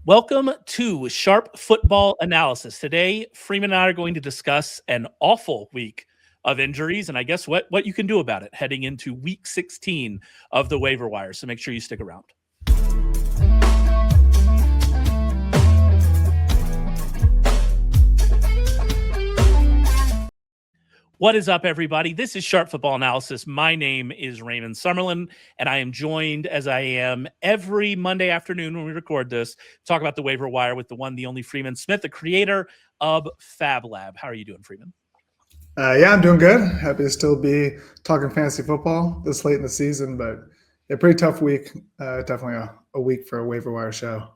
Welcome to Sharp Football Analysis. Today, Freeman and I are going to discuss an awful week of injuries, and I guess what you can do about it heading into week 16 of the waiver wire. So make sure you stick around. What is up, everybody? This is Sharp Football Analysis. My name is Raymond Summerlin, and I am joined, as I am every Monday afternoon when we record this, talk about the waiver wire with the one, the only Freeman Smith, the creator of FAABLab. How are you doing, Freeman? Yeah, I'm doing good. Happy to still be talking fantasy football this late in the season, but a pretty tough week. Definitely a week for a waiver wire show.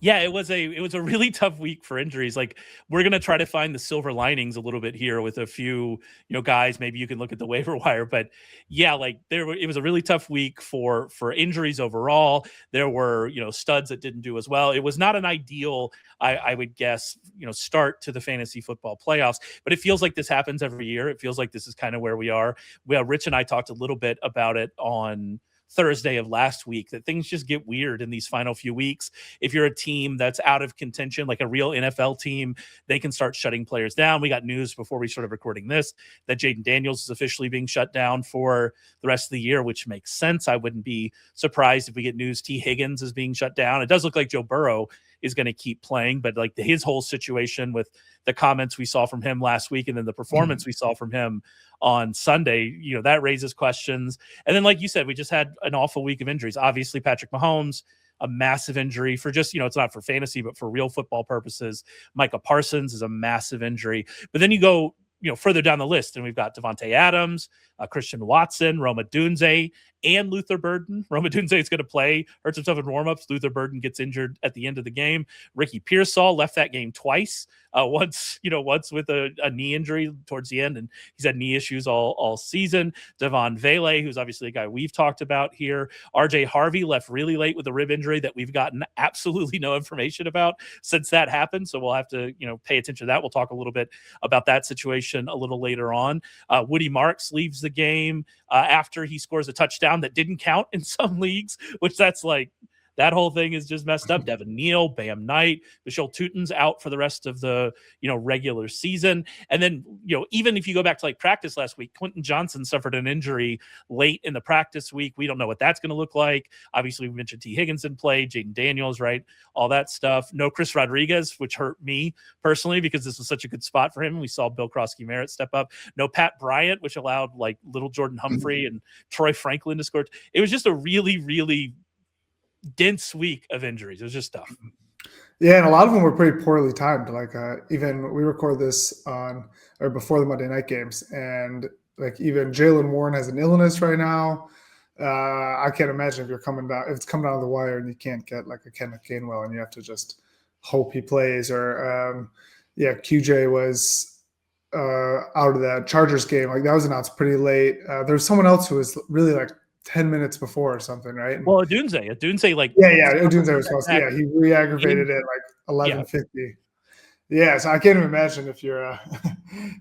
Yeah, it was a really tough week for injuries. Like, we're going to try to find the silver linings a little bit here with a few, guys. Maybe you can look at the waiver wire, but yeah, like it was a really tough week for injuries overall. There were, studs that didn't do as well. It was not an ideal, I would guess, start to the fantasy football playoffs, but it feels like this happens every year. It feels like this is kind of where we are. Well, Rich and I talked a little bit about it on Thursday of last week, that things just get weird in these final few weeks. If you're a team that's out of contention, like a real NFL team, they can start shutting players down. We got news before we started recording this that Jaden Daniels is officially being shut down for the rest of the year, which makes sense. I wouldn't be surprised if we get news T. Higgins is being shut down. It does look like Joe Burrow is going to keep playing, but like his whole situation with the comments we saw from him last week and then the performance we saw from him on Sunday, that raises questions. And then, like you said, we just had an awful week of injuries. Obviously, Patrick Mahomes, a massive injury for just, it's not for fantasy, but for real football purposes. Micah Parsons is a massive injury. But then you go, further down the list, and we've got Davante Adams, Christian Watson, Roma Dunze, and Luther Burden. Roma Dunze is going to play, hurts himself in warmups. Luther Burden gets injured at the end of the game. Ricky Pearsall left that game twice. Once with a knee injury towards the end, and he's had knee issues all season. Devon Vele, who's obviously a guy we've talked about here. RJ Harvey left really late with a rib injury that we've gotten absolutely no information about since that happened. So we'll have to, pay attention to that. We'll talk a little bit about that situation a little later on. Woody Marks leaves the game after he scores a touchdown that didn't count in some leagues, which that's like, that whole thing is just messed up. Devin Neal, Bam Knight, Michelle Tutin's out for the rest of the, regular season. And then, even if you go back to like practice last week, Quentin Johnson suffered an injury late in the practice week. We don't know what that's going to look like. Obviously, we mentioned T. Higgins in play, Jaden Daniels, right? All that stuff. No Chris Rodriguez, which hurt me personally because this was such a good spot for him. We saw Bill Krosky-Merritt step up. No Pat Bryant, which allowed like little Jordan Humphrey and Troy Franklin to score. It was just a really, really dense week of injuries. It was just tough. Yeah, and a lot of them were pretty poorly timed. Like even we record this before the Monday night games, and like even Jaylen Warren has an illness right now. I can't imagine if it's coming down the wire and you can't get like a Kenneth Gainwell and you have to just hope he plays. Or QJ was out of that Chargers game. Like that was announced pretty late. There was someone else who was really like 10 minutes before or something, right? Well, Odunze, like Odunze was supposed to. Yeah, he re-aggravated it like 11:50. Yeah, so I can't even imagine if you're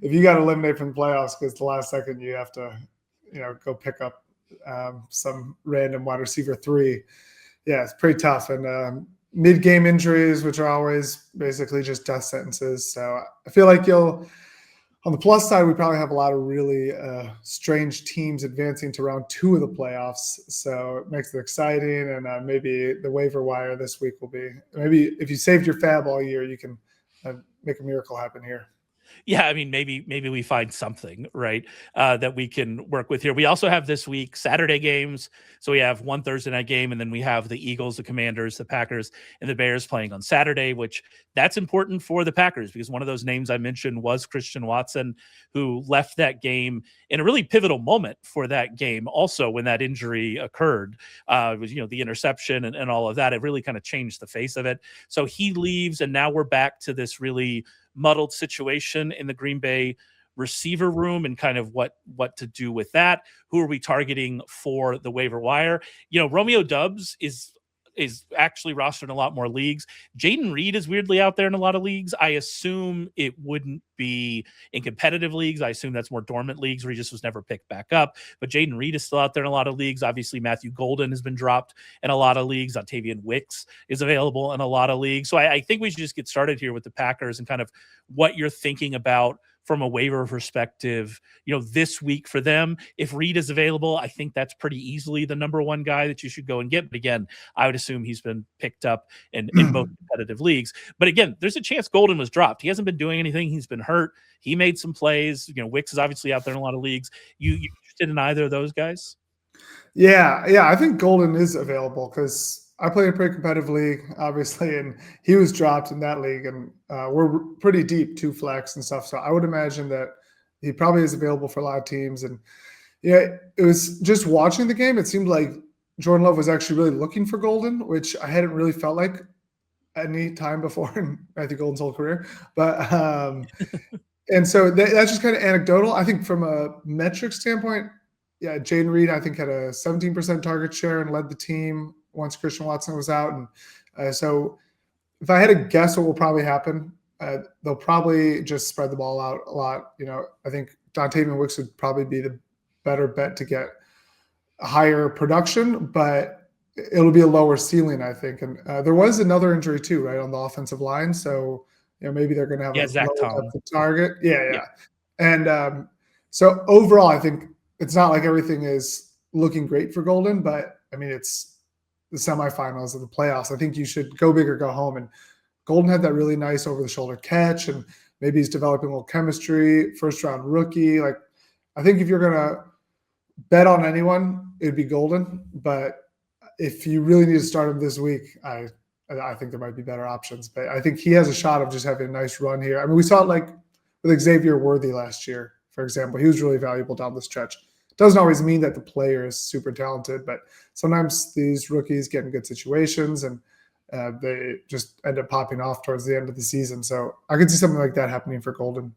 if you got eliminated from the playoffs because the last second you have to, go pick up some random wide receiver 3. Yeah, it's pretty tough. And mid-game injuries, which are always basically just death sentences. So I feel like on the plus side, we probably have a lot of really strange teams advancing to round 2 of the playoffs. So it makes it exciting. And maybe the waiver wire this week will be – maybe if you saved your FAAB all year, you can make a miracle happen here. Yeah, I mean, maybe we find something, right, that we can work with here. We also have this week Saturday games. So we have one Thursday night game, and then we have the Eagles, the Commanders, the Packers, and the Bears playing on Saturday, which that's important for the Packers because one of those names I mentioned was Christian Watson, who left that game in a really pivotal moment for that game. Also, when that injury occurred, it was, the interception and all of that. It really kind of changed the face of it. So he leaves, and now we're back to this really muddled situation in the Green Bay receiver room and kind of what to do with that. Who are we targeting for the waiver wire? Romeo Doubs is is actually rostered in a lot more leagues. Jaden Reed is weirdly out there in a lot of leagues. I assume it wouldn't be in competitive leagues. I assume that's more dormant leagues where he just was never picked back up. But Jaden Reed is still out there in a lot of leagues. Obviously, Matthew Golden has been dropped in a lot of leagues. Octavian Wicks is available in a lot of leagues. So I think we should just get started here with the Packers and kind of what you're thinking about from a waiver perspective, this week for them. If Reed is available, I think that's pretty easily the number one guy that you should go and get. But again, I would assume he's been picked up in most competitive leagues. But again, there's a chance Golden was dropped. He hasn't been doing anything. He's been hurt. He made some plays. Wicks is obviously out there in a lot of leagues. You interested in either of those guys? Yeah. I think Golden is available because I play in a pretty competitive league, obviously, and he was dropped in that league, and we're pretty deep, 2 flex and stuff. So I would imagine that he probably is available for a lot of teams. And it was just watching the game. It seemed like Jordan Love was actually really looking for Golden, which I hadn't really felt like any time before in Matthew Golden's whole career. But and so that's just kind of anecdotal. I think from a metric standpoint, yeah, Jaden Reed I think had a 17% target share and led the team once Christian Watson was out. And so if I had to guess what will probably happen, they'll probably just spread the ball out a lot. I think Dontavian Wicks would probably be the better bet to get higher production, but it'll be a lower ceiling, I think. And there was another injury too, right, on the offensive line. So, maybe they're going to have Zach Tom target. Yeah. And so overall, I think it's not like everything is looking great for Golden, but I mean, it's the semifinals of the playoffs. I think you should go big or go home. And Golden had that really nice over-the-shoulder catch, and maybe he's developing a little chemistry, first-round rookie. Like, I think if you're going to bet on anyone, it'd be Golden. But if you really need to start him this week, I think there might be better options. But I think he has a shot of just having a nice run here. I mean, we saw it like with Xavier Worthy last year, for example. He was really valuable down the stretch. Doesn't always mean that the player is super talented, but sometimes these rookies get in good situations and they just end up popping off towards the end of the season. So I could see something like that happening for Golden.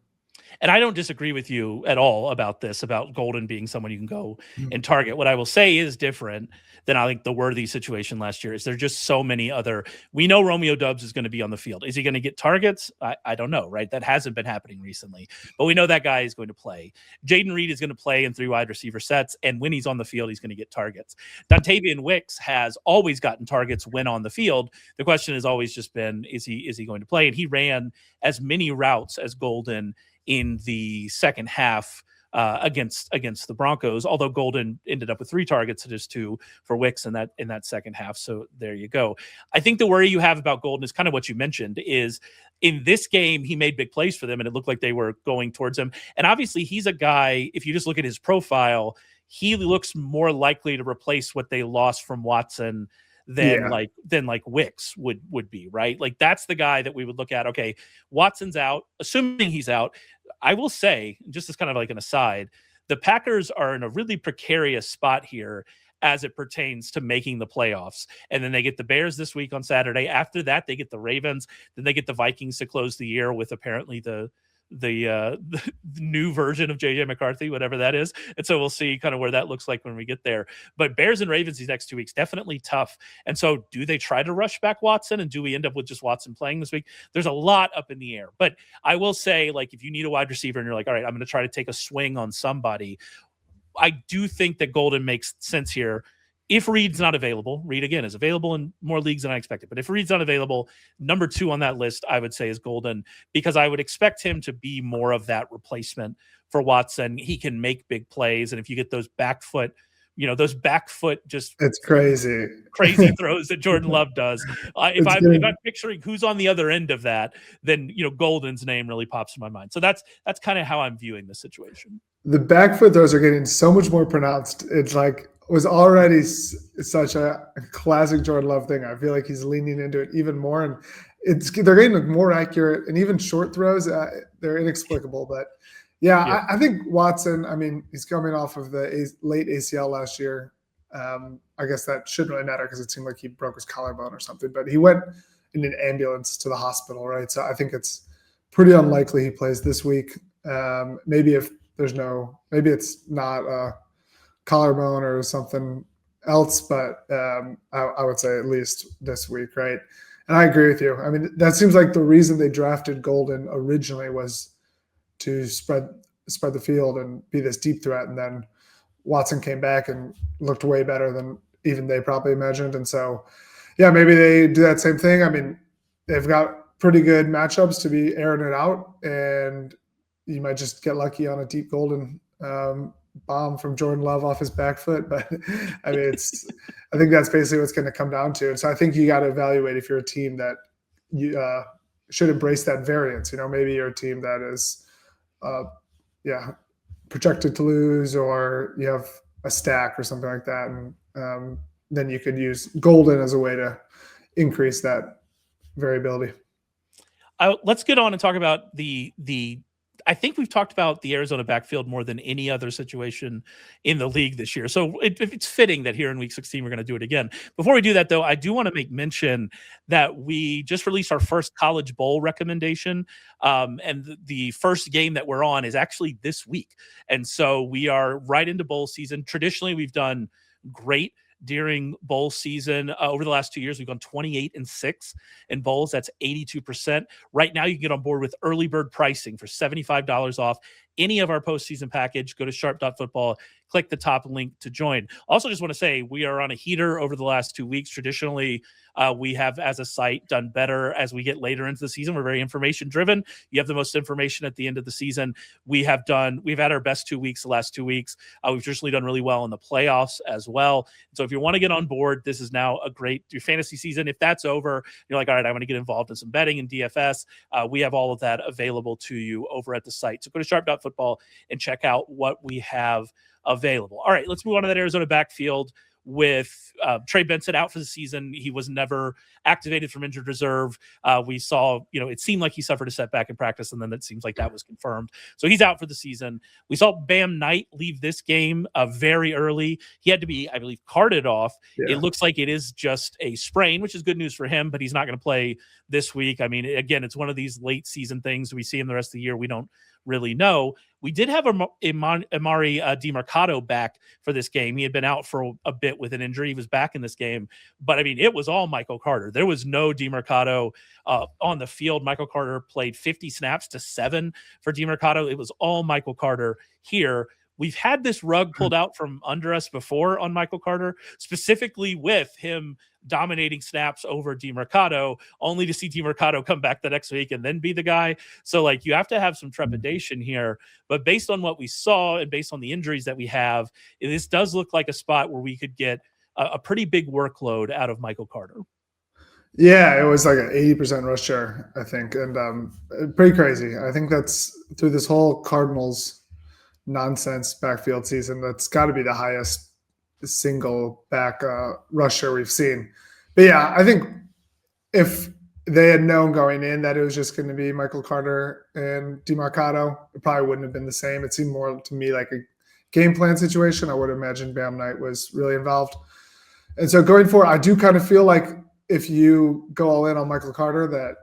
And I don't disagree with you at all about this, about Golden being someone you can go and target. What I will say is different than I think the Worthy situation last year is there just so many other. We know Romeo Doubs is going to be on the field. Is he going to get targets? I don't know, right? That hasn't been happening recently, but we know that guy is going to play. Jaden Reed is going to play in 3 wide receiver sets, and when he's on the field, he's going to get targets. Dontavian Wicks has always gotten targets when on the field. The question has always just been, is he going to play? And he ran as many routes as Golden in the second half against the Broncos, although Golden ended up with 3 targets to just 2 for Wicks in that second half. So there you go. I think the worry you have about Golden is kind of what you mentioned, is in this game, he made big plays for them and it looked like they were going towards him. And obviously he's a guy, if you just look at his profile, he looks more likely to replace what they lost from Watson than like Wicks would be, right? Like that's the guy that we would look at. Okay, Watson's out, assuming he's out. I will say, just as kind of like an aside, the Packers are in a really precarious spot here as it pertains to making the playoffs. And then they get the Bears this week on Saturday. After that, they get the Ravens. Then they get the Vikings to close the year with apparently the new version of JJ McCarthy, whatever that is. And so we'll see kind of where that looks like when we get there. But Bears and Ravens these next 2 weeks, definitely tough. And so do they try to rush back Watson, and do we end up with just Watson playing this week? There's a lot up in the air. But I will say, like, if you need a wide receiver and you're like, all right, I'm going to try to take a swing on somebody, I do think that Golden makes sense here. If Reed's not available, Reed again is available in more leagues than I expected. But if Reed's not available, number 2 on that list, I would say, is Golden, because I would expect him to be more of that replacement for Watson. He can make big plays. And if you get those back foot, just it's crazy throws that Jordan Love does. If I'm picturing who's on the other end of that, then, Golden's name really pops in my mind. So that's kind of how I'm viewing the situation. The back foot throws are getting so much more pronounced. It's like, was already such a classic Jordan Love thing. I feel like he's leaning into it even more, and they're getting more accurate, and even short throws, they're inexplicable. But I think Watson, I mean, he's coming off of the late ACL last year. I guess that shouldn't really matter because it seemed like he broke his collarbone or something, but he went in an ambulance to the hospital, right? So I think it's pretty unlikely he plays this week. Maybe it's not collarbone or something else, but I would say at least this week, right? And I agree with you. I mean, that seems like the reason they drafted Golden originally was to spread the field and be this deep threat. And then Watson came back and looked way better than even they probably imagined. And so, yeah, maybe they do that same thing. I mean, they've got pretty good matchups to be airing it out, and you might just get lucky on a deep Golden bomb from Jordan Love off his back foot. But I mean, I think that's basically what's going to come down to. And so I think you got to evaluate if you're a team that you should embrace that variance. Maybe you're a team that is, projected to lose, or you have a stack or something like that. And then you could use Golden as a way to increase that variability. Let's get on and talk about the I think we've talked about the Arizona backfield more than any other situation in the league this year. So it's fitting that here in week 16, we're going to do it again. Before we do that, though, I do want to make mention that we just released our first college bowl recommendation. And the first game that we're on is actually this week. And so we are right into bowl season. Traditionally, we've done great during bowl season. Over the last 2 years, we've gone 28-6 in bowls. That's 82%. Right now, you can get on board with early bird pricing for $75 off any of our postseason package. Go to sharp.football, click the top link to join. Also, just want to say we are on a heater over the last 2 weeks. Traditionally, we have, as a site, done better as we get later into the season. We're very information driven. You have the most information at the end of the season. We've had our best 2 weeks the last 2 weeks. We've traditionally done really well in the playoffs as well. So if you want to get on board, this is now your fantasy season. If that's over, you're like, all right, I want to get involved in some betting and DFS. We have all of that available to you over at the site. So go to sharp.football and check out what we have available. All right, let's move on to that Arizona backfield with Trey Benson out for the season. He was never activated from injured reserve. We saw, it seemed like he suffered a setback in practice, and then it seems like that was confirmed. So he's out for the season. We saw Bam Knight leave this game very early. He had to be, I believe, carted off. Yeah. It looks like it is just a sprain, which is good news for him, but he's not going to play this week. I mean, again, it's one of these late season things. We see him the rest of the year. We don't really know. We did have Amari DiMercato back for this game. He had been out for a bit with an injury. He was back in this game. But, I mean, it was all Michael Carter. There was no DiMercato on the field. Michael Carter played 50 snaps to 7 for DiMercato. It was all Michael Carter here. We've had this rug pulled out from under us before on Michael Carter, specifically with him dominating snaps over DiMercato, only to see DiMercato come back the next week and then be the guy. So, you have to have some trepidation here. But based on what we saw and based on the injuries that we have, this does look like a spot where we could get a pretty big workload out of Michael Carter. Yeah, it was like an 80% rush share, I think, and pretty crazy. I think that's through this whole Cardinals nonsense backfield season. That's got to be the highest single back rusher we've seen. But yeah, I think if they had known going in that it was just going to be Michael Carter and DiMercato, it probably wouldn't have been the same. It seemed more to me like a game plan situation. I would imagine Bam Knight was really involved. And so going forward, I do kind of feel like if you go all in on Michael Carter, that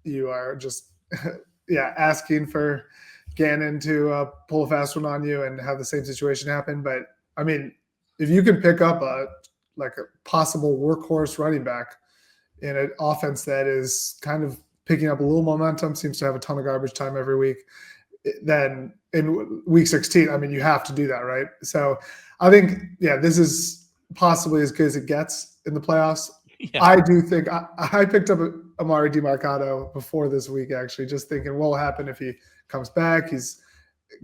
you are just asking for Gannon to pull a fast one on you and have the same situation happen. But I mean, if you can pick up a possible workhorse running back in an offense that is kind of picking up a little momentum, seems to have a ton of garbage time every week, then in week 16, I mean, you have to do that, right? So I think, this is possibly as good as it gets in the playoffs. Yeah. I do think I picked up Amari DiMercato before this week, actually, just thinking what will happen if he comes back. He's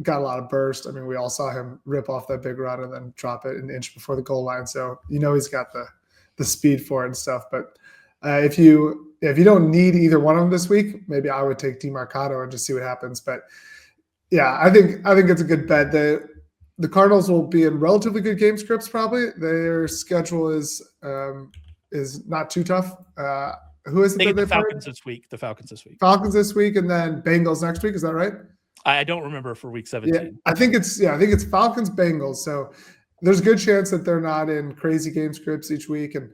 got a lot of burst. I mean, we all saw him rip off that big run and then drop it an inch before the goal line. So, he's got the speed for it and stuff. But if you don't need either one of them this week, maybe I would take DiMercato and just see what happens. But yeah, I think it's a good bet. The Cardinals will be in relatively good game scripts probably. Their schedule is not too tough. Who is it? They get the Falcons this week. Falcons this week, and then Bengals next week. Is that right? I don't remember for week 17. Yeah, I think it's Falcons Bengals. So there's a good chance that they're not in crazy game scripts each week. And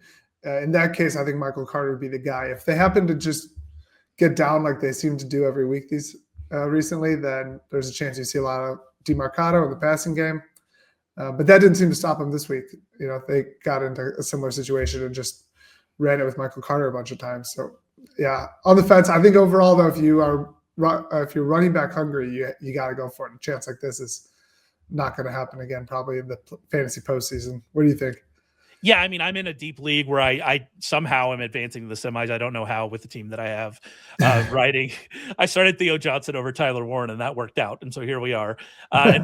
in that case, I think Michael Carter would be the guy. If they happen to just get down like they seem to do every week these recently, then there's a chance you see a lot of DiMercato in the passing game. But that didn't seem to stop him this week. They got into a similar situation and just ran it with Michael Carter a bunch of times. So yeah, on the fence. I think overall though, if you're running back hungry, you got to go for it. A chance like this is not going to happen again, probably in the fantasy postseason. What do you think? Yeah, I mean, I'm in a deep league where I somehow am advancing to the semis. I don't know how with the team that I have writing. I started Theo Johnson over Tyler Warren, and that worked out. And so here we are. And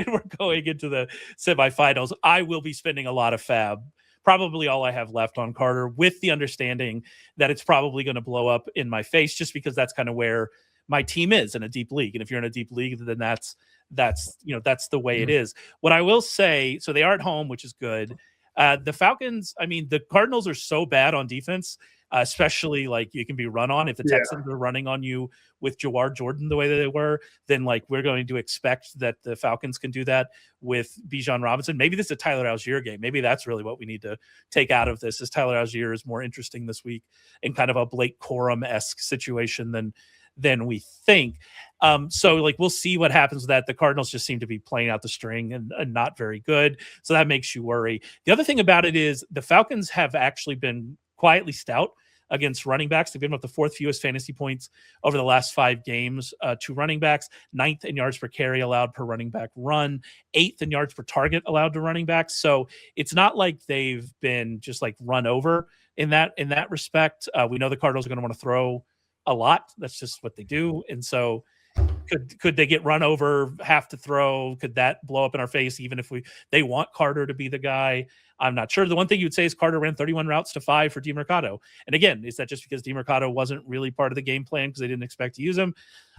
we're going into the semifinals. I will be spending a lot of FaaB, probably all I have left on Carter, with the understanding that it's probably going to blow up in my face just because that's kind of where my team is in a deep league. And if you're in a deep league, then that's the way it is. What I will say, so they are at home, which is good. The Falcons, I mean, the Cardinals are so bad on defense, especially like you can be run on. If the Texans are running on you with Jawar Jordan the way that they were, then like we're going to expect that the Falcons can do that with Bijan Robinson. Maybe this is a Tyler Algier game. Maybe that's really what we need to take out of this, is Tyler Algier is more interesting this week in kind of a Blake Corum-esque situation than we think. So like we'll see what happens with that. The Cardinals just seem to be playing out the string and not very good. So that makes you worry. The other thing about it is the Falcons have actually been quietly stout against running backs. They've given up the fourth fewest fantasy points over the last 5 games to running backs, 9th in yards per carry allowed per running back run, 8th in yards per target allowed to running backs. So it's not like they've been just like run over in that respect. We know the Cardinals are going to want to throw a lot. That's just what they do. And so could they get run over, have to throw? Could that blow up in our face even if they want Carter to be the guy? I'm not sure. The one thing you would say is Carter ran 31 routes to 5 for DeMercado. And again, is that just because DeMercado wasn't really part of the game plan because they didn't expect to use him?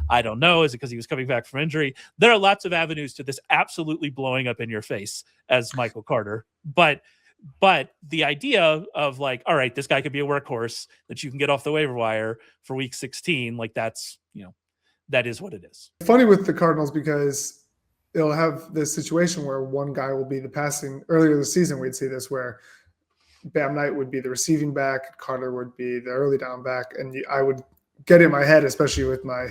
I don't know. Is it because he was coming back from injury? There are lots of avenues to this absolutely blowing up in your face as Michael Carter. But the idea of like, all right, this guy could be a workhorse that you can get off the waiver wire for week 16, like that's, that is what it is. Funny with the Cardinals because it'll have this situation where one guy will be the passing. Earlier this season, we'd see this where Bam Knight would be the receiving back, Carter would be the early down back, and I would get in my head, especially with my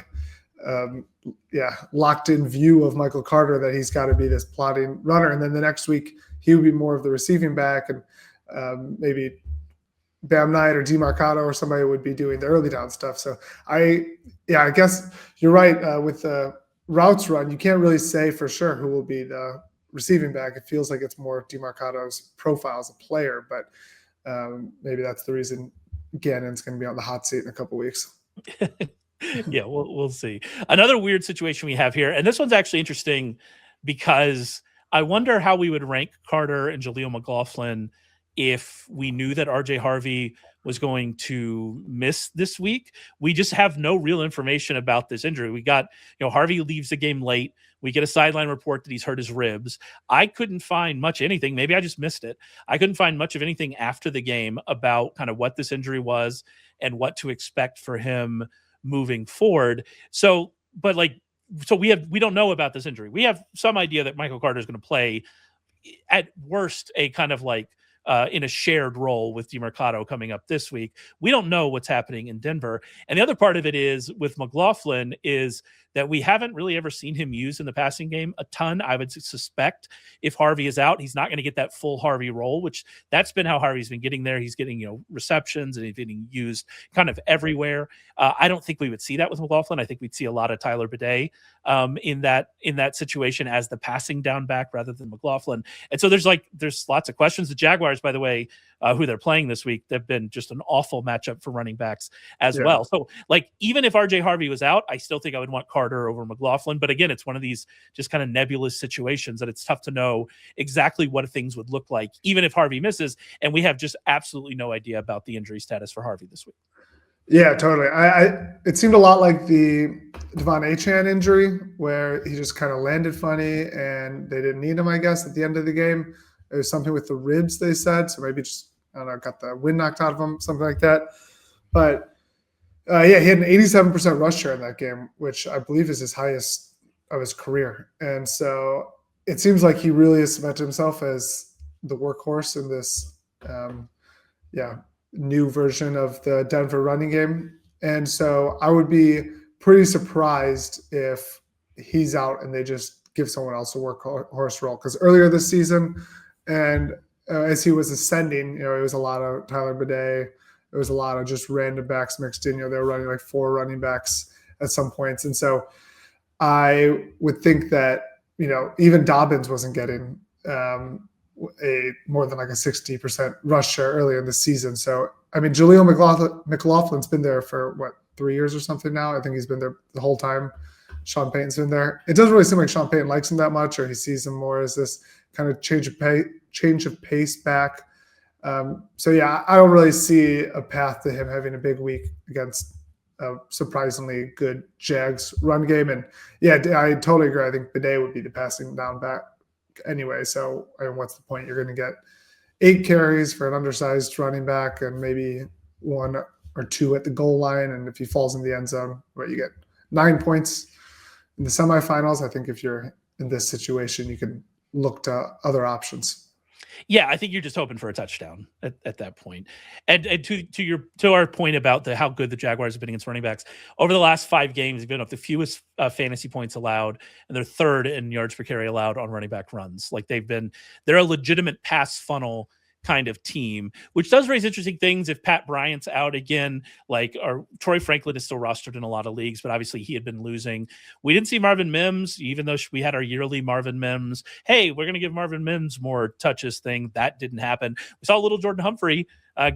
locked in view of Michael Carter, that he's got to be this plotting runner, and then the next week he would be more of the receiving back, and maybe Bam Knight or DeMercado or somebody would be doing the early down stuff. So I guess you're right. With the routes run, you can't really say for sure who will be the receiving back. It feels like it's more DeMercado's profile as a player, but maybe that's the reason Gannon's going to be on the hot seat in a couple weeks. Yeah, we'll see. Another weird situation we have here, and this one's actually interesting because I wonder how we would rank Carter and Jaleel McLaughlin if we knew that RJ Harvey was going to miss this week. We just have no real information about this injury. We got, Harvey leaves the game late. We get a sideline report that he's hurt his ribs. I couldn't find much anything. Maybe I just missed it. I couldn't find much of anything after the game about kind of what this injury was and what to expect for him moving forward. So we don't know about this injury. We have some idea that Michael Carter is going to play at worst a kind of like in a shared role with DeMercado coming up this week. We don't know what's happening in Denver. And the other part of it is with McLaughlin is that we haven't really ever seen him used in the passing game a ton. I would suspect if Harvey is out, he's not going to get that full Harvey role, which that's been how Harvey's been getting there. He's getting, receptions and he's getting used kind of everywhere. I don't think we would see that with McLaughlin. I think we'd see a lot of Tyler Bidet in that situation as the passing down back rather than McLaughlin. And so there's lots of questions. The Jaguars, by the way, who they're playing this week, they've been just an awful matchup for running backs as well. So even if RJ Harvey was out, I still think I would want Carter over McLaughlin. But again, it's one of these just kind of nebulous situations that it's tough to know exactly what things would look like, even if Harvey misses. And we have just absolutely no idea about the injury status for Harvey this week. Yeah, totally. It seemed a lot like the Devon Achane injury where he just kind of landed funny and they didn't need him, I guess, at the end of the game. It was something with the ribs, they said. So maybe just, I don't know, got the wind knocked out of him, something like that. But he had an 87% rush share in that game, which I believe is his highest of his career. And so it seems like he really has cemented himself as the workhorse in this, new version of the Denver running game. And so I would be pretty surprised if he's out and they just give someone else a workhorse role. Because earlier this season, and as he was ascending, it was a lot of Tyler Bidet. It was a lot of just random backs mixed in. They were running like 4 running backs at some points. And so I would think that, even Dobbins wasn't getting a more than like a 60% rush share earlier in the season. So, I mean, Jaleel McLaughlin's been there for 3 years or something now. I think he's been there the whole time Sean Payton's been there. It doesn't really seem like Sean Payton likes him that much, or he sees him more as this kind of change of pace back. So yeah, I don't really see a path to him having a big week against a surprisingly good Jags run game. And yeah, I totally agree. I think Bidet would be the passing down back anyway. So what's the point? You're going to get 8 carries for an undersized running back and maybe 1 or 2 at the goal line. And if he falls in the end zone, you get 9 points in the semifinals. I think if you're in this situation, you can look to other options. Yeah, I think you're just hoping for a touchdown at that point. And to our point about how good the Jaguars have been against running backs over the last 5 games, they've been up the fewest fantasy points allowed, and they're 3rd in yards per carry allowed on running back runs. Like they're a legitimate pass funnel kind of team, which does raise interesting things. If Pat Bryant's out again, Troy Franklin is still rostered in a lot of leagues, but obviously he had been losing. We didn't see Marvin Mims, even though we had our yearly Marvin Mims. Hey, we're going to give Marvin Mims more touches thing. That didn't happen. We saw little Jordan Humphrey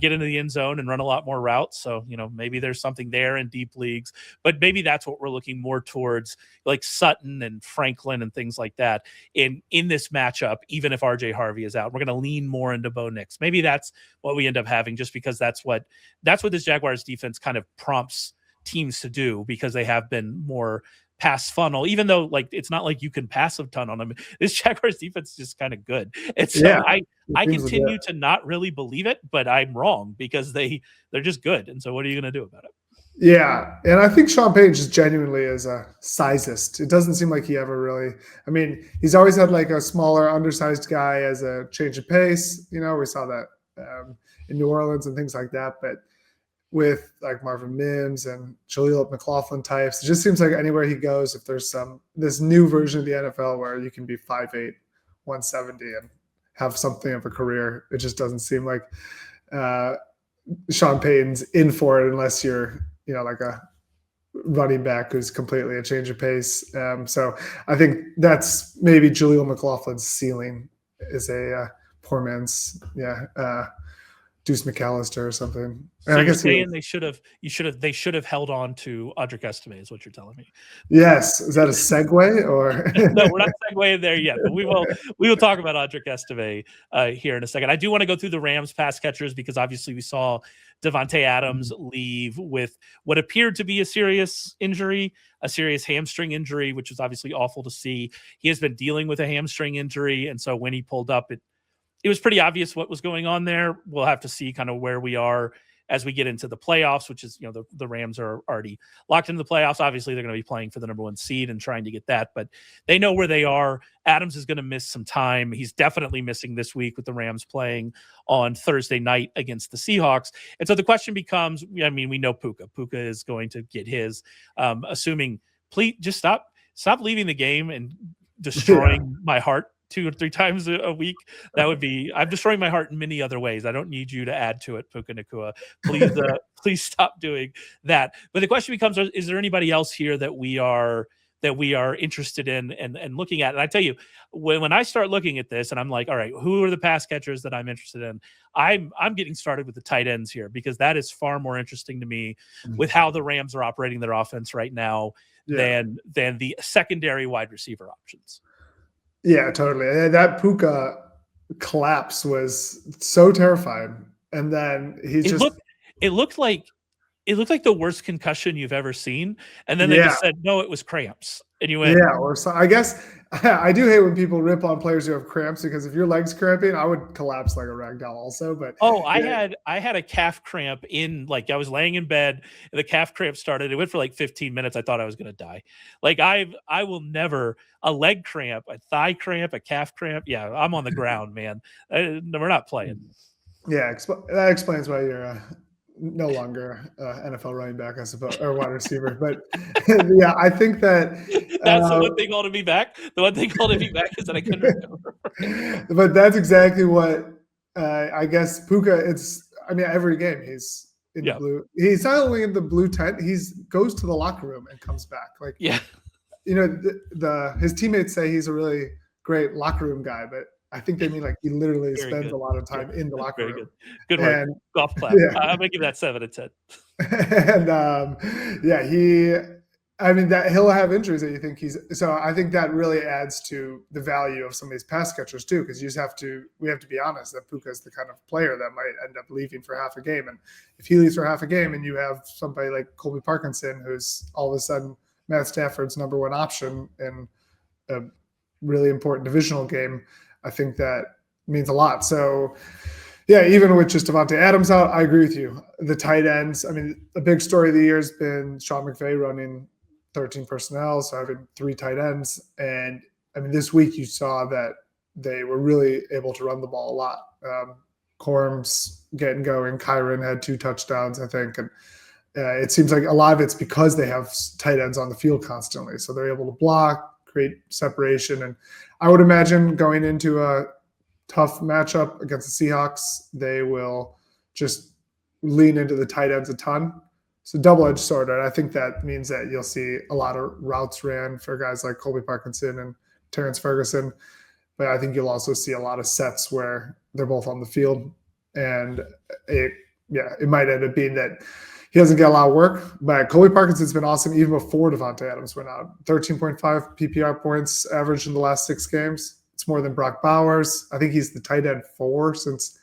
get into the end zone and run a lot more routes. So, maybe there's something there in deep leagues, but maybe that's what we're looking more towards, like Sutton and Franklin and things like that in this matchup, even if RJ Harvey is out. We're going to lean more into Bo Nix. Maybe that's what we end up having, just because that's what this Jaguars defense kind of prompts teams to do, because they have been more pass funnel, even though it's not like you can pass a ton on them. This Jaguars defense is just kind of good. And so yeah, I continue to not really believe it, but I'm wrong, because they're just good. And so what are you going to do about it? Yeah. And I think Sean Payton just genuinely is a sizist. It doesn't seem like he ever really, he's always had like a smaller, undersized guy as a change of pace. We saw that in New Orleans and things like that. But with like Marvin Mims and Jaleel McLaughlin types, it just seems like anywhere he goes, if there's this new version of the NFL where you can be 5'8", 170 and have something of a career, it just doesn't seem like Sean Payton's in for it unless you're, like a running back who's completely a change of pace. So I think that's maybe Jaleel McLaughlin's ceiling is a poor man's, Deuce McAllister or something. So and I guess saying they should have held on to Audric Estime is what you're telling me. Yes. Is that a segue or? No, we're not segueing there yet, but we will talk about Audric Estime here in a second. I do want to go through the Rams pass catchers, because obviously we saw Davante Adams leave with what appeared to be a serious injury, a serious hamstring injury, which was obviously awful to see. He has been dealing with a hamstring injury, and so when he pulled up, it was pretty obvious what was going on there. We'll have to see kind of where we are as we get into the playoffs, which is, the Rams are already locked into the playoffs. Obviously, they're going to be playing for the number 1 seed and trying to get that, but they know where they are. Adams is going to miss some time. He's definitely missing this week with the Rams playing on Thursday night against the Seahawks. And so the question becomes, we know Puka is going to get his, assuming, please just stop leaving the game and destroying my heart 2 or 3 times a week. That would be, I'm destroying my heart in many other ways. I don't need you to add to it, Puka Nacua. Please, please stop doing that. But the question becomes, is there anybody else here that we are interested in and looking at? And I tell you, when I start looking at this and I'm like, all right, who are the pass catchers that I'm interested in? I'm getting started with the tight ends here, because that is far more interesting to me with how the Rams are operating their offense right now than the secondary wide receiver options. Yeah, totally. That Puka collapse was so terrifying. And then it looked like the worst concussion you've ever seen. And then they just said, no, it was cramps. And you went, or so. I guess I do hate when people rip on players who have cramps, because if your leg's cramping, I would collapse like a rag doll also. But I had a calf cramp I was laying in bed and the calf cramp started. It went for like 15 minutes. I thought I was going to die. I will never, a leg cramp, a thigh cramp, a calf cramp. Yeah, I'm on the ground, man. We're not playing. Yeah, that explains why you're no longer NFL running back, I suppose, or wide receiver. But yeah, I think that That's the one thing holding me back. The one thing holding me back is that I couldn't remember. But that's exactly what I guess Puka. Every game he's in the blue. He's not only in the blue tent. He's goes to the locker room and comes back. Like his teammates say he's a really great locker room guy, but I think they mean like he literally spends a lot of time in the locker room. Good work. Golf clap. I'm gonna give that 7 out of 10. And that he'll have injuries that you think so I think that really adds to the value of some of these pass catchers too, because we have to be honest that Puka is the kind of player that might end up leaving for half a game. And if he leaves for half a game and you have somebody like Colby Parkinson, who's all of a sudden Matt Stafford's number one option in a really important divisional game, I think that means a lot. So even with just Davante Adams out, I agree with you. The tight ends, a big story of the year has been Sean McVay running 13 personnel, so having 3 tight ends. And this week you saw that they were really able to run the ball a lot. Corms getting going. Kyron had 2 touchdowns, I think. And it seems like a lot of it's because they have tight ends on the field constantly. So they're able to block, create separation. And I would imagine going into a tough matchup against the Seahawks, they will just lean into the tight ends a ton. It's a double-edged sword, and I think that means that you'll see a lot of routes ran for guys like Colby Parkinson and Terrence Ferguson. But I think you'll also see a lot of sets where they're both on the field. And it might end up being that he doesn't get a lot of work. But Colby Parkinson's been awesome even before Davante Adams went out. 13.5 PPR points averaged in the last 6 games. It's more than Brock Bowers. I think he's the tight end 4 since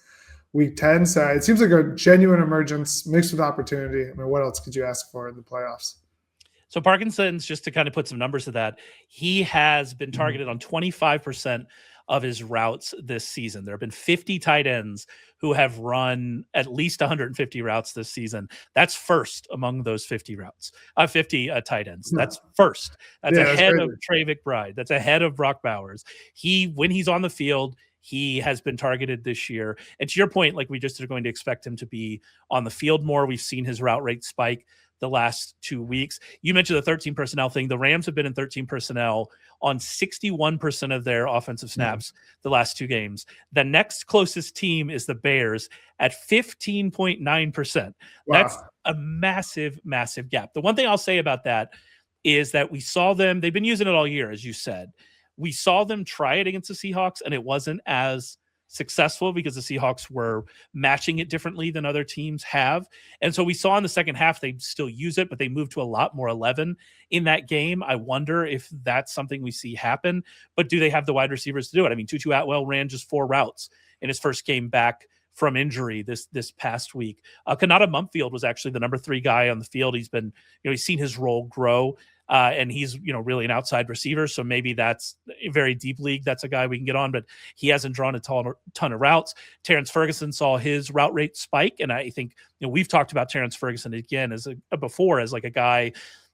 Week 10. So it seems like a genuine emergence mixed with opportunity. What else could you ask for in the playoffs? So Parkinson's, just to kind of put some numbers to that, he has been targeted on 25% of his routes this season. There have been 50 tight ends who have run at least 150 routes this season. That's first among those 50 tight ends. That's first. That's ahead of Trey McBride. That's ahead of Brock Bowers. When he's on the field, he has been targeted this year. And to your point, like we just are going to expect him to be on the field more. We've seen his route rate spike the last 2 weeks. You mentioned the 13 personnel thing. The Rams have been in 13 personnel on 61% of their offensive snaps the last 2 games. The next closest team is the Bears at 15.9%. Wow. That's a massive, massive gap. The one thing I'll say about that is that we saw them, they've been using it all year, as you said. We saw them try it against the Seahawks, and it wasn't as successful because the Seahawks were matching it differently than other teams have. And so we saw in the second half, they still use it, but they moved to a lot more 11 in that game. I wonder if that's something we see happen, but do they have the wide receivers to do it? Tutu Atwell ran just 4 routes in his first game back from injury this past week. Kanata Mumfield was actually the number 3 guy on the field. He's been, he's seen his role grow. And he's, really an outside receiver. So maybe that's a very deep league. That's a guy we can get on, but he hasn't drawn a ton of routes. Terrence Ferguson saw his route rate spike. And I think, we've talked about Terrence Ferguson again as like a guy,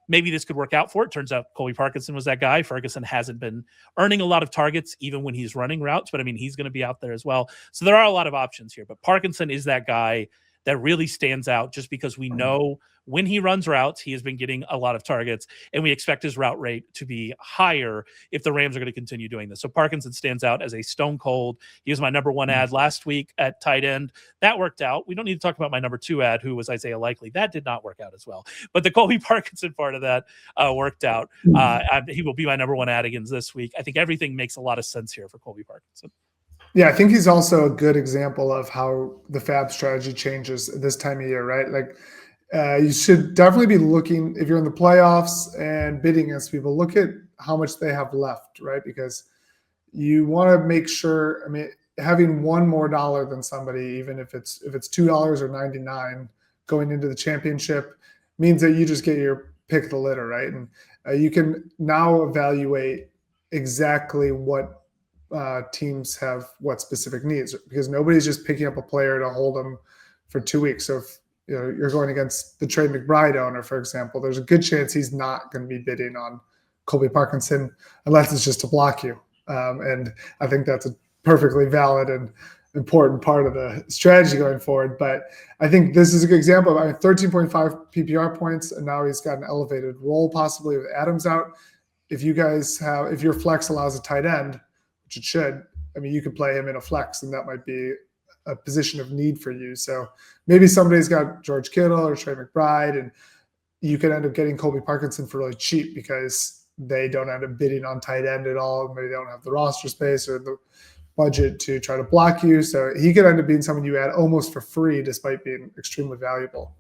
maybe this could work out for it. Turns out Colby Parkinson was that guy. Ferguson hasn't been earning a lot of targets, even when he's running routes, but he's going to be out there as well. So there are a lot of options here, but Parkinson is that guy that really stands out just because we know when he runs routes, he has been getting a lot of targets, and we expect his route rate to be higher if the Rams are going to continue doing this. So Parkinson stands out as a stone cold. He was my number 1 ad last week at tight end. That worked out. We don't need to talk about my number 2 ad, who was Isaiah Likely. That did not work out as well. But the Colby Parkinson part of that worked out. He will be my number 1 ad again this week. I think everything makes a lot of sense here for Colby Parkinson. Yeah, I think he's also a good example of how the FAAB strategy changes this time of year, right? Like you should definitely be looking, if you're in the playoffs and bidding against people, look at how much they have left, right? Because you want to make sure, having $1 more than somebody, even if it's $2 or 99 going into the championship, means that you just get your pick of the litter, right? And you can now evaluate exactly what teams have, what specific needs, because nobody's just picking up a player to hold them for 2 weeks. So if you're going against the Trey McBride owner, for example, there's a good chance he's not going to be bidding on Colby Parkinson unless it's just to block you. And I think that's a perfectly valid and important part of the strategy going forward. But I think this is a good example of 13.5 PPR points, and now he's got an elevated role possibly with Adams out. if your flex allows a tight end, which it should, I mean, you could play him in a flex, and that might be a position of need for you. So maybe somebody's got George Kittle or Trey McBride, and you could end up getting Colby Parkinson for really cheap because they don't end up bidding on tight end at all. Maybe they don't have the roster space or the budget to try to block you. So he could end up being someone you add almost for free, despite being extremely valuable.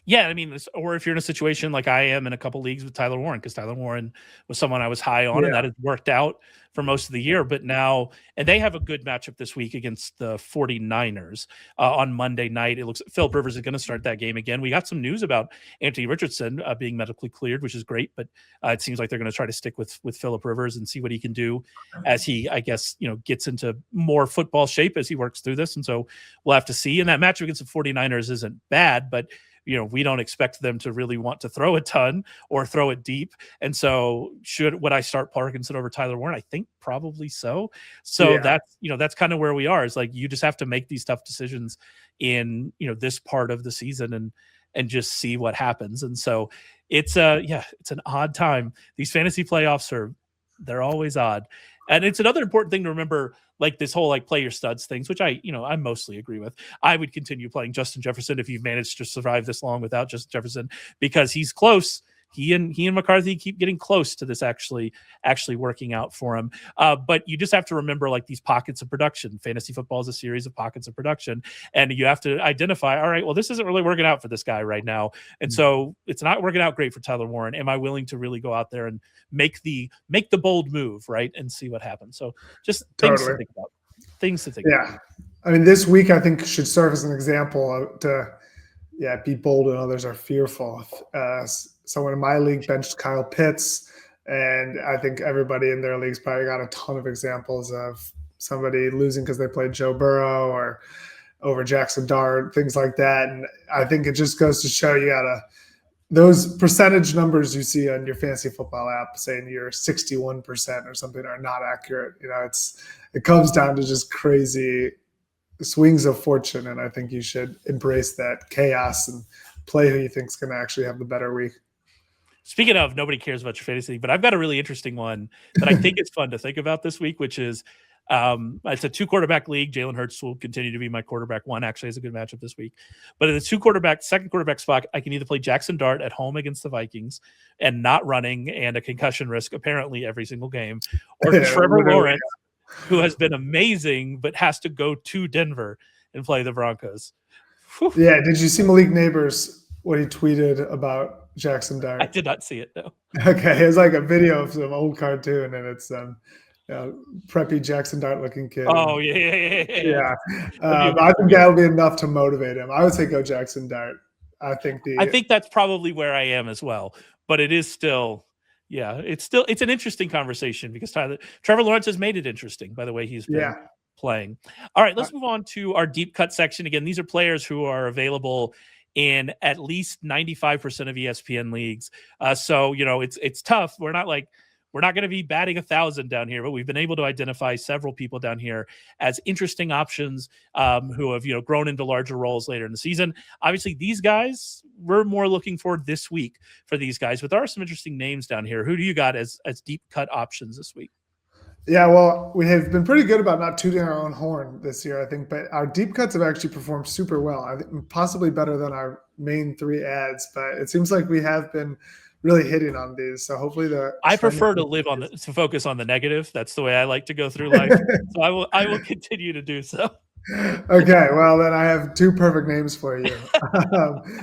Yeah, I mean, or if you're in a situation like I am in a couple leagues with Tyler Warren, because Tyler Warren was someone I was high on, and that has worked out for most of the year. But now, and they have a good matchup this week against the 49ers on Monday night. It looks Philip Rivers is going to start that game again. We got some news about Anthony Richardson being medically cleared, which is great, but it seems like they're going to try to stick with Philip Rivers and see what he can do as he, I guess, gets into more football shape as he works through this. And so we'll have to see. And that matchup against the 49ers isn't bad, but we don't expect them to really want to throw a ton or throw it deep. And so would I start Parkinson over Tyler Warren? I think probably so. So that's kind of where we are. It's like, you just have to make these tough decisions in, this part of the season and just see what happens. And so it's an odd time. These fantasy playoffs they're always odd. And it's another important thing to remember, like this whole play your studs things, which I mostly agree with. I would continue playing Justin Jefferson if you've managed to survive this long without Justin Jefferson, because he's close. He and McCarthy keep getting close to this actually working out for him. But you just have to remember these pockets of production. Fantasy football is a series of pockets of production, and you have to identify, all right, well, this isn't really working out for this guy right now. And so it's not working out great for Tyler Warren. Am I willing to really go out there and make the bold move, right? And see what happens. So just things to think about. Yeah. I mean, this week I think should serve as an example to be bold when others are fearful. Someone in my league benched Kyle Pitts, and I think everybody in their leagues probably got a ton of examples of somebody losing because they played Joe Burrow or over Jackson Dart, things like that. And I think it just goes to show you those percentage numbers you see on your fantasy football app saying you're 61% or something are not accurate. It comes down to just crazy swings of fortune, and I think you should embrace that chaos and play who you think is going to actually have the better week. Speaking of, nobody cares about your fantasy, but I've got a really interesting one that I think is fun to think about this week, which is it's a 2-quarterback league. Jalen Hurts will continue to be my quarterback one. Actually, has a good matchup this week. But in the second quarterback spot, I can either play Jackson Dart at home against the Vikings and not running and a concussion risk apparently every single game, or Trevor Lawrence, who has been amazing but has to go to Denver and play the Broncos. Whew. Yeah, did you see Malik Neighbors, what he tweeted about Jackson Dart? I did not see it, no. Okay, it's like a video of some old cartoon, and it's preppy Jackson Dart looking kid. Oh, yeah. I think that'll be enough to motivate him. I would say go Jackson Dart. I think that's probably where I am as well, but it is still... Yeah, it's an interesting conversation because Trevor Lawrence has made it interesting by the way he's been playing. All right, let's move on to our deep cut section. Again, these are players who are available in at least 95% of ESPN leagues. So, it's tough. We're not going to be batting 1,000 down here, but we've been able to identify several people down here as interesting options who have, grown into larger roles later in the season. Obviously, these guys, we're more looking forward this week for these guys, but there are some interesting names down here. Who do you got as deep cut options this week? Yeah, well, we have been pretty good about not tooting our own horn this year, I think, but our deep cuts have actually performed super well. I think possibly better than our main 3 ads, but it seems like we have been really hitting on these. So hopefully I prefer to focus on the negative. That's the way I like to go through life. So I will continue to do so. Okay. Well, then I have 2 perfect names for you.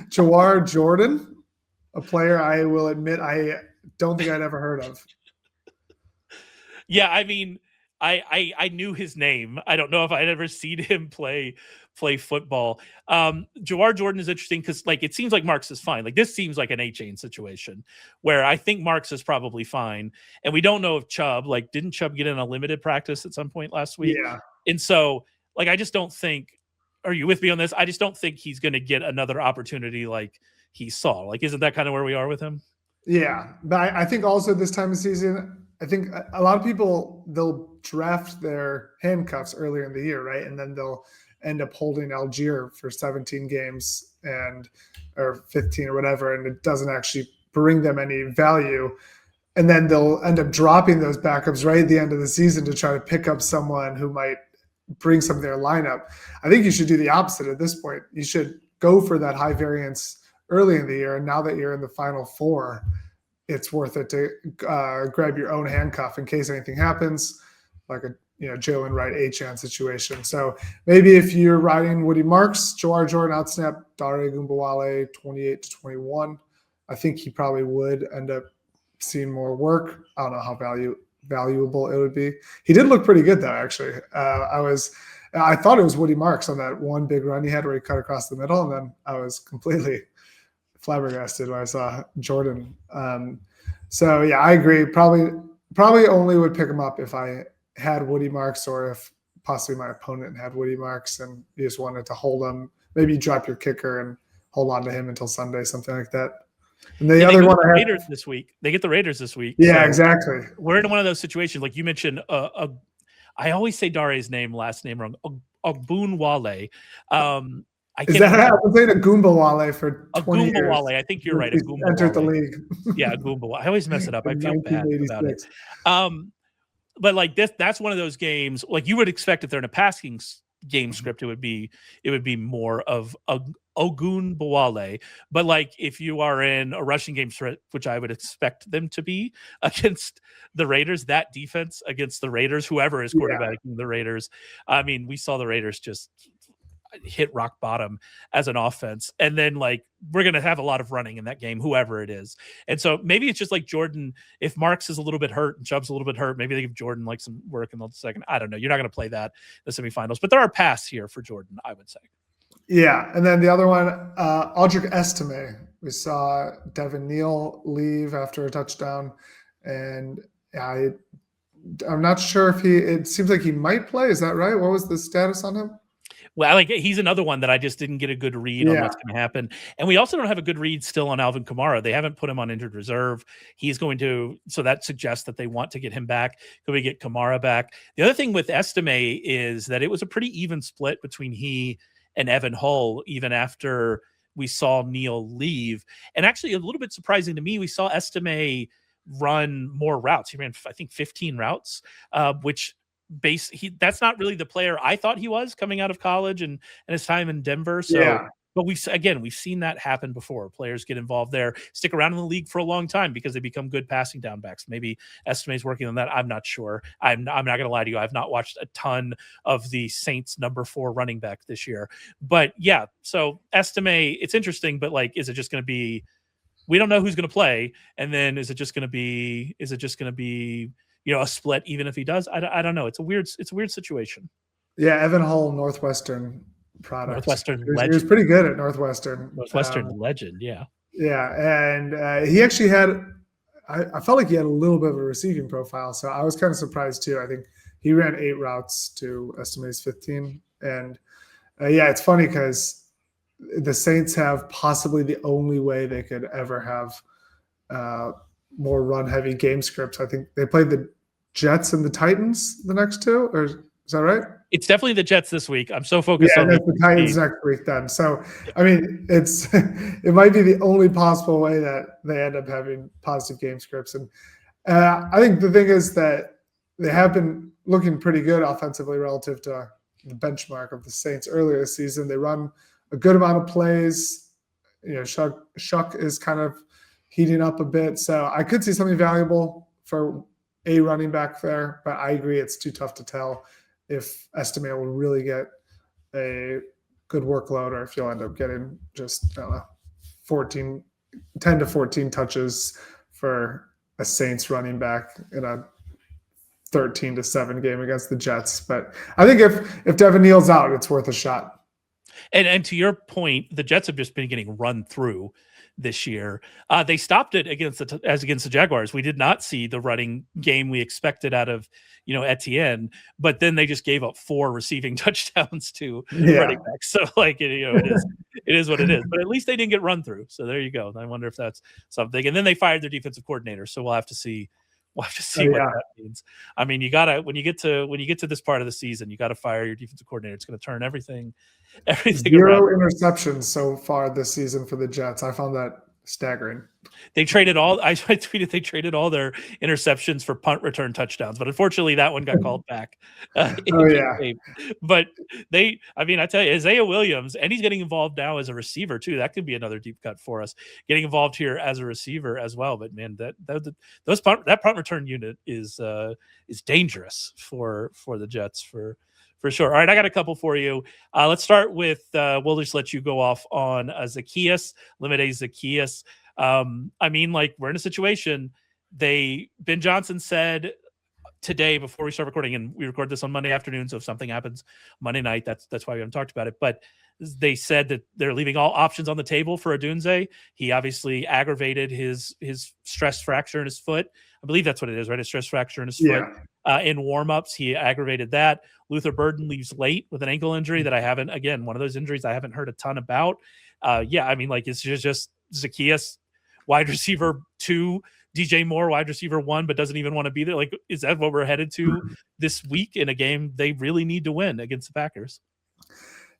Jawar Jordan, a player I will admit I don't think I'd ever heard of. Yeah. I mean, I knew his name. I don't know if I'd ever seen him play football. Jawar Jordan is interesting because it seems like Marks is fine. This seems like an A-chain situation where I think Marks is probably fine. And we don't know if Chubb, didn't Chubb get in a limited practice at some point last week? Yeah. And so I just don't think, are you with me on this? I just don't think he's going to get another opportunity like he saw. Isn't that kind of where we are with him? Yeah. But I think also this time of season, I think a lot of people, they'll draft their handcuffs earlier in the year, right? And then they'll end up holding Algier for 17 games or 15 or whatever, and it doesn't actually bring them any value. and then they'll end up dropping those backups right at the end of the season to try to pick up someone who might bring some of their lineup. I think you should do the opposite at this point. You should go for that high variance early in the year, and now that you're in the final four, it's worth it to grab your own handcuff in case anything happens, like a Jalen Wright Achane situation. So maybe if you're riding Woody Marks, Jawhar Jordan outsnap Dare Ogunbowale 28-21. I think he probably would end up seeing more work. I don't know how valuable it would be. He did look pretty good though, actually. I thought it was Woody Marks on that one big run he had where he cut across the middle, and then I was completely flabbergasted when I saw Jordan. So yeah, I agree. Probably only would pick him up if I had Woody Marks, or if possibly my opponent had Woody Marks and you just wanted to hold him. Maybe you drop your kicker and hold on to him until Sunday, something like that. And the other one I Raiders this week. They get the Raiders this week. Yeah, so exactly. We're in one of those situations, like you mentioned. I always say Dare's last name wrong. Ogunbowale. I'm saying Ogunbowale for 20 years. Ogunbowale. I think you're right. Entered the league. Yeah, Ogunbowale. I always mess it up. I feel bad about it. But like that's one of those games. Like you would expect if they're in a passing game script, it would be more of Ogunbowale. But like if you are in a rushing game script, which I would expect them to be against the Raiders, that defense against the Raiders, whoever is quarterbacking the Raiders, I mean, we saw the Raiders just hit rock bottom as an offense, and then like we're going to have a lot of running in that game, whoever it is. And so maybe it's just like Jordan, if Marks is a little bit hurt and Chubb's a little bit hurt, maybe they give Jordan like some work in the second. I don't know. You're not going to play that in the semifinals, but there are paths here for Jordan, I would say. Yeah. And then the other one, Audric Estime. We saw Devin Neal leave after a touchdown, and I'm not sure if it seems like he might play. Is that right? What was the status on him? Well, like he's another one that I just didn't get a good read on what's going to happen. And we also don't have a good read still on Alvin Kamara. They haven't put him on injured reserve. So that suggests that they want to get him back. Could we get Kamara back? The other thing with Estime is that it was a pretty even split between he and Evan Hull, even after we saw Neal leave. And actually a little bit surprising to me, we saw Estime run more routes. He ran, I think, 15 routes, which that's not really the player I thought he was coming out of college and his time in Denver. So, but we've seen that happen before. Players get involved there, stick around in the league for a long time because they become good passing down backs. Maybe Estime's working on that. I'm not sure. I'm not going to lie to you. I've not watched a ton of the Saints number 4 running back this year, but yeah. So Estime, it's interesting, but like, is it just going to be, we don't know who's going to play. And then is it just going to be, a split, even if he does? I don't know. It's a weird situation. Yeah, Evan Hull, Northwestern product. Northwestern legend. He was pretty good at Northwestern. Legend, yeah. Yeah, and he actually had I felt like he had a little bit of a receiving profile, so I was kind of surprised too. I think he ran 8 routes to Estime's 15. And it's funny because the Saints have possibly the only way they could ever have more run-heavy game scripts. I think they played the Jets and the Titans the next 2, or is that right? It's definitely the Jets this week. I'm so focused on the Titans next week then. So, I mean, it might be the only possible way that they end up having positive game scripts. And I think the thing is that they have been looking pretty good offensively relative to the benchmark of the Saints earlier this season. They run a good amount of plays. Shuck is kind of heating up a bit. So I could see something valuable for a running back there, but I agree it's too tough to tell if Estime will really get a good workload or if you'll end up getting just 10 to 14 touches for a Saints running back in a 13-7 game against the Jets. But I think if Devin Neal's out, it's worth a shot. And to your point, the Jets have just been getting run through this year. They stopped it against the Jaguars. We did not see the running game we expected out of Etienne, but then they just gave up 4 receiving touchdowns to running backs. So it is what it is. But at least they didn't get run through. So there you go. I wonder if that's something. And then they fired their defensive coordinator. So we'll have to see. What that means. I mean, you gotta when you get to this part of the season, you gotta fire your defensive coordinator. It's going to turn everything 0 around. Interceptions so far this season for the Jets. I found that staggering. They traded all. I tweeted they traded all their interceptions for punt return touchdowns, but unfortunately that one got called back. But I tell you, Isaiah Williams, and he's getting involved now as a receiver too. That could be another deep cut for us, getting involved here as a receiver as well. But man, that punt return unit is dangerous for the Jets for sure. All right, I got a couple for you. Let's start with we'll just let you go off on Zaccheaus, Limite Zaccheaus. We're in a situation. Ben Johnson said today before we start recording, and we record this on Monday afternoon, so if something happens Monday night, that's why we haven't talked about it. But they said that they're leaving all options on the table for Odunze. He obviously aggravated his stress fracture in his foot. I believe that's what it is, right? A stress fracture in his foot. In warmups, he aggravated that. Luther Burden leaves late with an ankle injury that I haven't. Again, one of those injuries I haven't heard a ton about. It's just Zaccheaus, wide receiver 2, DJ Moore, wide receiver 1, but doesn't even want to be there. Like, is that what we're headed to this week in a game they really need to win against the Packers?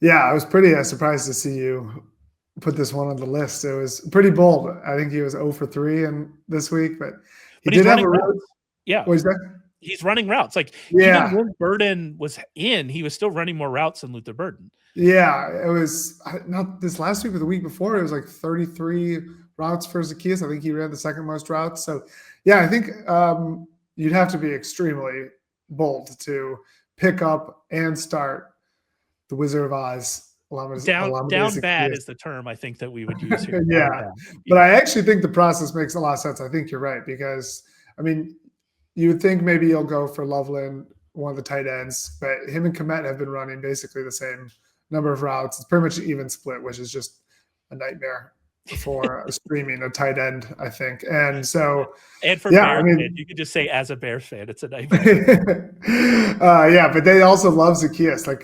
Yeah, I was pretty surprised to see you put this one on the list. It was pretty bold. I think he was 0 for 3 in this week, but he did have a route. Yeah. What is that? He's running routes. Like, even when Burden was in, he was still running more routes than Luther Burden. Yeah, it was not this last week, but the week before, it was like 33 routes for Zaccheaus. I think he ran the second most routes. So, yeah, I think you'd have to be extremely bold to pick up and start the Wizard of Oz. Down bad is the term I think that we would use here. But I actually think the process makes a lot of sense. I think you're right because, you would think maybe you'll go for Loveland, one of the tight ends, but him and Kmet have been running basically the same number of routes. It's pretty much an even split, which is just a nightmare for streaming a tight end, I think. And so, and for Bears fan, you could just say as a Bears fan, it's a nightmare. But they also love Zaccheaus. Like,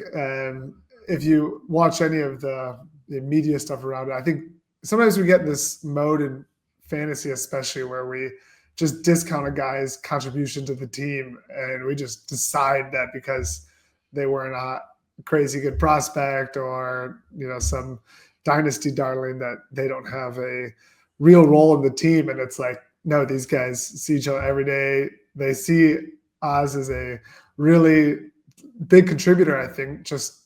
if you watch any of the media stuff around it, I think sometimes we get in this mode in fantasy, especially where we just discount a guy's contribution to the team, and we just decide that because they weren't a crazy good prospect or some dynasty darling that they don't have a real role in the team. And it's like, no, these guys see each other every day. They see Oz as a really big contributor, I think, just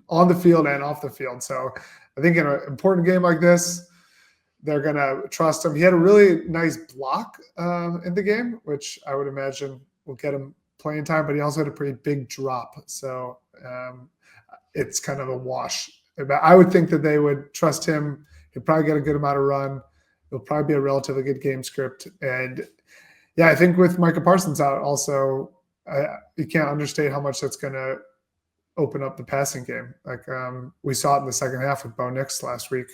on the field and off the field. So I think in an important game like this, they're going to trust him. He had a really nice block in the game, which I would imagine will get him playing time, but he also had a pretty big drop. So it's kind of a wash. I would think that they would trust him. He'll probably get a good amount of run. It'll probably be a relatively good game script. And I think with Micah Parsons out also, you can't understate how much that's going to open up the passing game. Like we saw it in the second half with Bo Nix last week.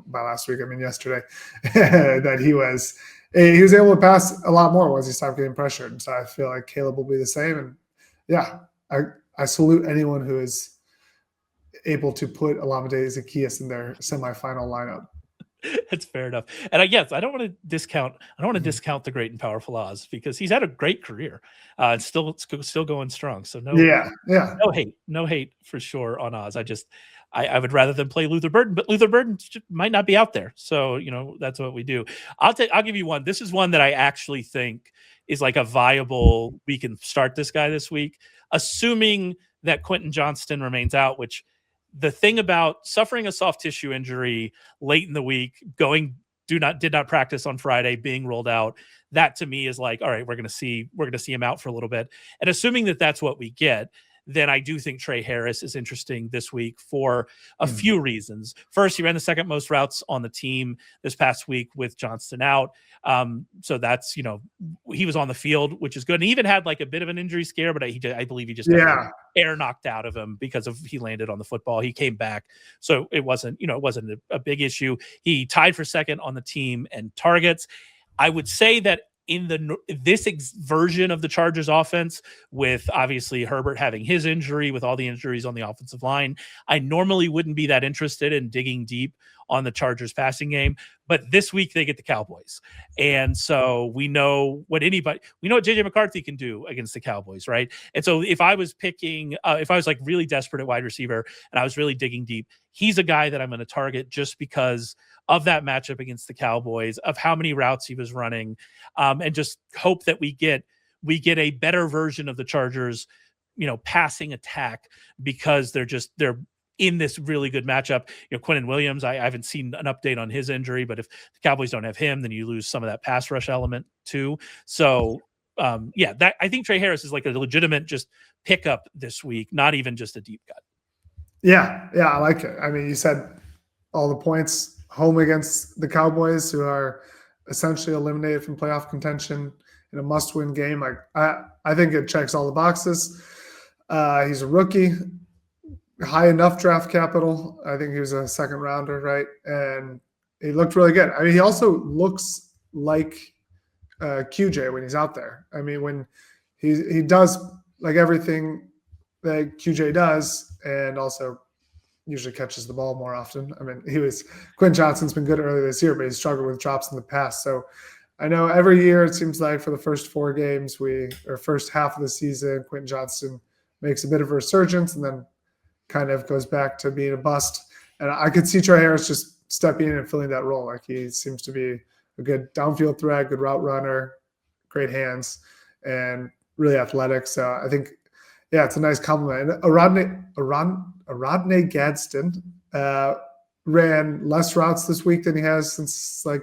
By last week, I mean yesterday, that he was able to pass a lot more once he stopped getting pressured. And so I feel like Caleb will be the same. And I salute anyone who is able to put Olamide Zaccheaus in their semifinal lineup. That's fair enough. And I don't want to discount the great and powerful Oz because he's had a great career. It's still going strong. So no hate for sure on Oz. I would rather than play Luther Burden, but Luther Burden might not be out there. So, that's what we do. I'll give you one. This is one that I actually think is like a viable, we can start this guy this week, assuming that Quentin Johnston remains out, which the thing about suffering a soft tissue injury late in the week, did not practice on Friday, being rolled out, that to me is like, all right, we're going to see him out for a little bit. And assuming that that's what we get, then I do think Trey Harris is interesting this week for a few reasons. First, he ran the second most routes on the team this past week with Johnston out. So that's, he was on the field, which is good. And he even had like a bit of an injury scare, but I believe he just got air knocked out of him because he landed on the football. He came back. So it wasn't a big issue. He tied for second on the team and targets. I would say that in this version of the Chargers offense, with obviously Herbert having his injury, with all the injuries on the offensive line, I normally wouldn't be that interested in digging deep on the Chargers passing game. But this week they get the Cowboys. And so we know what JJ McCarthy can do against the Cowboys, right? And so if I was picking, if I was like really desperate at wide receiver and I was really digging deep, he's a guy that I'm going to target just because of that matchup against the Cowboys, of how many routes he was running, and just hope that we get a better version of the Chargers, passing attack, because they're in this really good matchup. Quinnen Williams, I haven't seen an update on his injury, but if the Cowboys don't have him, then you lose some of that pass rush element too. So I think Trey Harris is like a legitimate just pickup this week, not even just a deep cut. Yeah, I like it. I mean, you said all the points home against the Cowboys, who are essentially eliminated from playoff contention in a must-win game. I think it checks all the boxes. He's a rookie, high enough draft capital. I think he was a second rounder, right? And he looked really good. I mean, he also looks like QJ when he's out there. I mean, when he does like everything that QJ does, and also usually catches the ball more often. I mean, Quentin Johnston's been good earlier this year, but he's struggled with drops in the past. So I know every year it seems like for the first 4 games, first half of the season, Quentin Johnston makes a bit of a resurgence and then kind of goes back to being a bust. And I could see Trey Harris just stepping in and filling that role. Like, he seems to be a good downfield threat, good route runner, great hands, and really athletic. So I think, it's a nice compliment. And Arodney Gadsden ran less routes this week than he has since like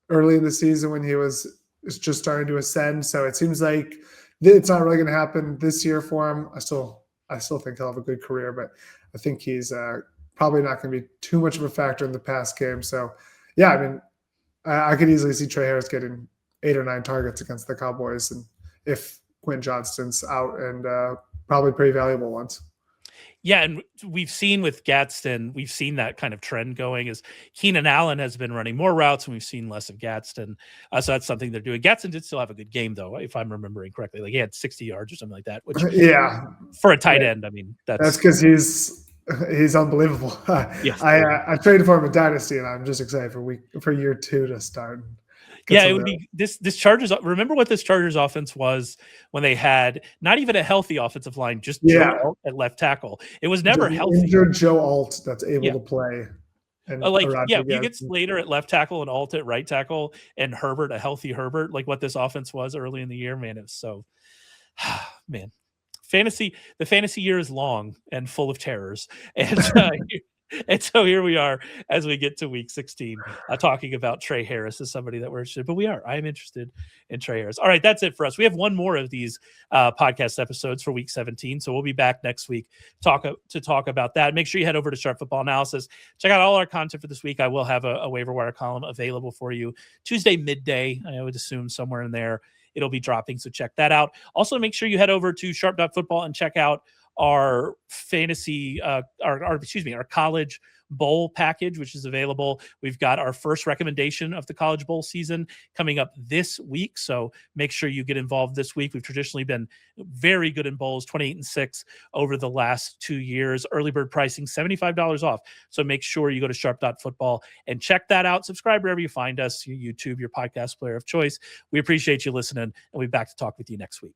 early in the season when he was just starting to ascend. So it seems like it's not really going to happen this year for him. I still think he'll have a good career, but I think he's probably not going to be too much of a factor in the pass game. So I mean, I could easily see Trey Harris getting 8 or 9 targets against the Cowboys, and if Quentin Johnston's out, and probably pretty valuable ones. Yeah, and we've seen with Gadsden, we've seen that kind of trend going, as Keenan Allen has been running more routes and we've seen less of Gadsden. So that's something they're doing. Gadsden did still have a good game, though, if I'm remembering correctly. Like, he had 60 yards or something like that, which for a tight end, I mean, that's because he's unbelievable. Yes. I traded for him in Dynasty, and I'm just excited for year 2 to start. Yeah, it would be this Chargers. Remember what this Chargers offense was when they had not even a healthy offensive line, just Joe Alt at left tackle. It was never healthy. Injured Joe Alt that's able to play. And you get Slater at left tackle and Alt at right tackle, and Herbert, a healthy Herbert, like what this offense was early in the year. Man, it was so man. The fantasy year is long and full of terrors. And so here we are as we get to week 16, talking about Trey Harris as somebody that we're interested in. But I am interested in Trey Harris. All right, that's it for us. We have one more of these podcast episodes for week 17. So we'll be back next week to talk about that. Make sure you head over to Sharp Football Analysis. Check out all our content for this week. I will have a waiver wire column available for you Tuesday midday. I would assume somewhere in there it'll be dropping. So check that out. Also, make sure you head over to sharp.football and check out our fantasy, our college bowl package, which is available. We've got our first recommendation of the college bowl season coming up this week. So make sure you get involved this week. We've traditionally been very good in bowls, 28-6 over the last 2 years. Early bird pricing, $75 off. So make sure you go to sharp.football and check that out. Subscribe wherever you find us, your YouTube, your podcast player of choice. We appreciate you listening, and we'll be back to talk with you next week.